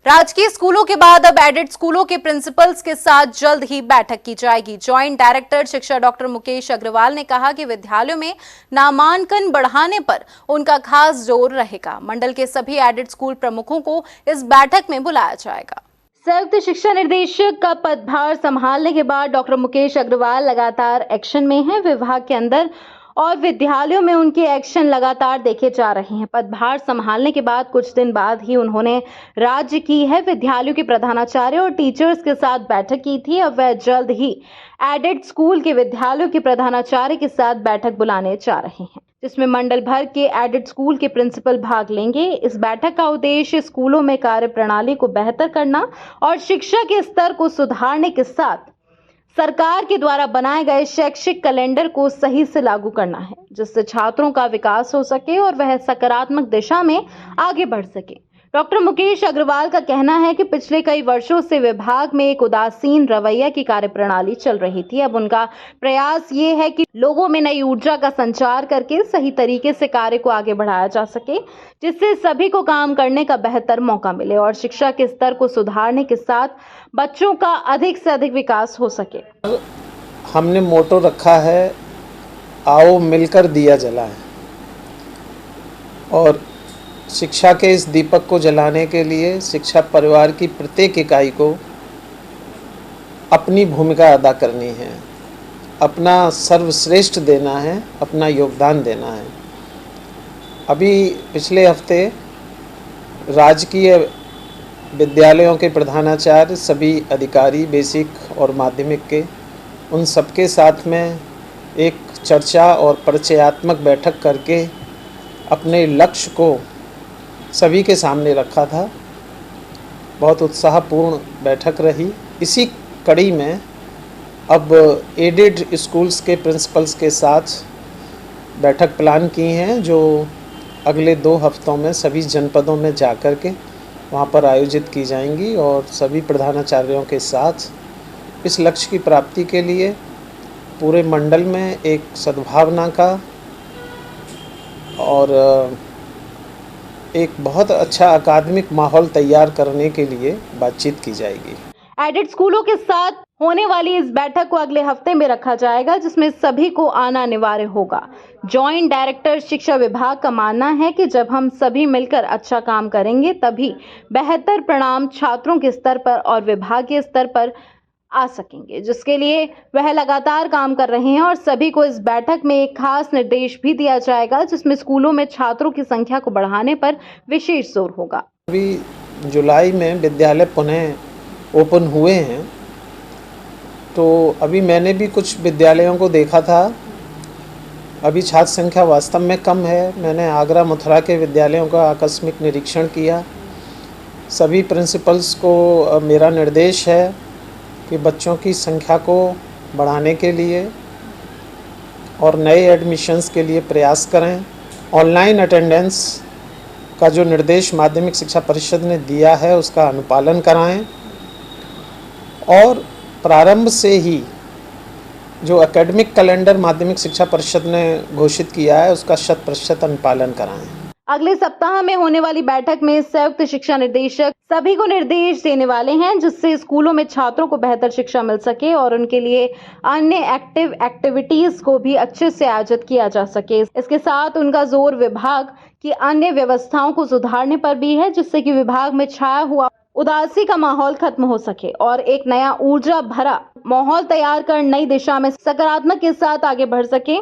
राजकीय स्कूलों के बाद अब एडेड स्कूलों के प्रिंसिपल्स के साथ जल्द ही बैठक की जाएगी। जॉइंट डायरेक्टर शिक्षा डॉक्टर मुकेश अग्रवाल ने कहा कि विद्यालयों में नामांकन बढ़ाने पर उनका खास जोर रहेगा। मंडल के सभी एडेड स्कूल प्रमुखों को इस बैठक में बुलाया जाएगा। संयुक्त शिक्षा निर्देशक का पदभार संभालने के बाद डॉक्टर मुकेश अग्रवाल लगातार एक्शन में हैं। विभाग के अंदर और विद्यालयों में उनके एक्शन लगातार देखे जा रहे हैं। पदभार संभालने के बाद कुछ दिन बाद ही उन्होंने राज्य की है विद्यालयों के प्रधानाचार्य और टीचर्स के साथ बैठक की थी। अब वह जल्द ही एडेड स्कूल के विद्यालयों के प्रधानाचार्य के साथ बैठक बुलाने जा रहे हैं, जिसमें मंडल भर के एडेड स्कूल के प्रिंसिपल भाग लेंगे। इस बैठक का उद्देश्य स्कूलों में कार्य प्रणाली को बेहतर करना और शिक्षा के स्तर को सुधारने के साथ सरकार के द्वारा बनाए गए शैक्षिक कैलेंडर को सही से लागू करना है, जिससे छात्रों का विकास हो सके और वह सकारात्मक दिशा में आगे बढ़ सके। डॉक्टर मुकेश अग्रवाल का कहना है कि पिछले कई वर्षों से विभाग में एक उदासीन रवैया की कार्यप्रणाली चल रही थी। अब उनका प्रयास ये है कि लोगों में नई ऊर्जा का संचार करके सही तरीके से कार्य को आगे बढ़ाया जा सके, जिससे सभी को काम करने का बेहतर मौका मिले और शिक्षा के स्तर को सुधारने के साथ बच्चों का अधिक से अधिक विकास हो सके। हमने मोटो रखा है, आओ मिलकर दिया जलाएं, और शिक्षा के इस दीपक को जलाने के लिए शिक्षा परिवार की प्रत्येक इकाई को अपनी भूमिका अदा करनी है, अपना सर्वश्रेष्ठ देना है, अपना योगदान देना है। अभी पिछले हफ्ते राजकीय विद्यालयों के प्रधानाचार्य, सभी अधिकारी, बेसिक और माध्यमिक के, उन सबके साथ में एक चर्चा और परिचयात्मक बैठक करके अपने लक्ष्य को सभी के सामने रखा था। बहुत उत्साहपूर्ण बैठक रही। इसी कड़ी में अब एडेड स्कूल्स के प्रिंसिपल्स के साथ बैठक प्लान की हैं, जो अगले 2 हफ्तों में सभी जनपदों में जा कर के वहाँ पर आयोजित की जाएंगी और सभी प्रधानाचार्यों के साथ इस लक्ष्य की प्राप्ति के लिए पूरे मंडल में एक सद्भावना का और एक बहुत अच्छा अकादमिक माहौल तैयार करने के लिए बातचीत की जाएगी। एडेड स्कूलों के साथ होने वाली इस बैठक को अगले हफ्ते में रखा जाएगा, जिसमें सभी को आना अनिवार्य होगा। जॉइंट डायरेक्टर शिक्षा विभाग का मानना है कि जब हम सभी मिलकर अच्छा काम करेंगे तभी बेहतर परिणाम छात्रों के स्तर पर और विभागीय स्तर पर आ सकेंगे, जिसके लिए वह लगातार काम कर रहे हैं। और सभी को इस बैठक में एक खास निर्देश भी दिया जाएगा, जिसमें स्कूलों में छात्रों की संख्या को बढ़ाने पर विशेष जोर होगा। अभी जुलाई में विद्यालय पुनः ओपन हुए हैं, तो अभी मैंने भी कुछ विद्यालयों को देखा था। अभी छात्र संख्या वास्तव में कम है। मैंने आगरा, मथुरा के विद्यालयों का आकस्मिक निरीक्षण किया। सभी प्रिंसिपल्स को मेरा निर्देश है कि बच्चों की संख्या को बढ़ाने के लिए और नए एडमिशन्स के लिए प्रयास करें। ऑनलाइन अटेंडेंस का जो निर्देश माध्यमिक शिक्षा परिषद ने दिया है उसका अनुपालन कराएं और प्रारंभ से ही जो एकेडमिक कैलेंडर माध्यमिक शिक्षा परिषद ने घोषित किया है उसका 100% अनुपालन कराएं। अगले सप्ताह में होने वाली बैठक में संयुक्त शिक्षा निर्देशक सभी को निर्देश देने वाले हैं, जिससे स्कूलों में छात्रों को बेहतर शिक्षा मिल सके और उनके लिए अन्य एक्टिविटीज को भी अच्छे से आयोजित किया जा सके। इसके साथ उनका जोर विभाग की अन्य व्यवस्थाओं को सुधारने पर भी है, जिससे कि विभाग में छाया हुआ उदासी का माहौल खत्म हो सके और एक नया ऊर्जा भरा माहौल तैयार कर नई दिशा में सकारात्मक के साथ आगे बढ़ सके।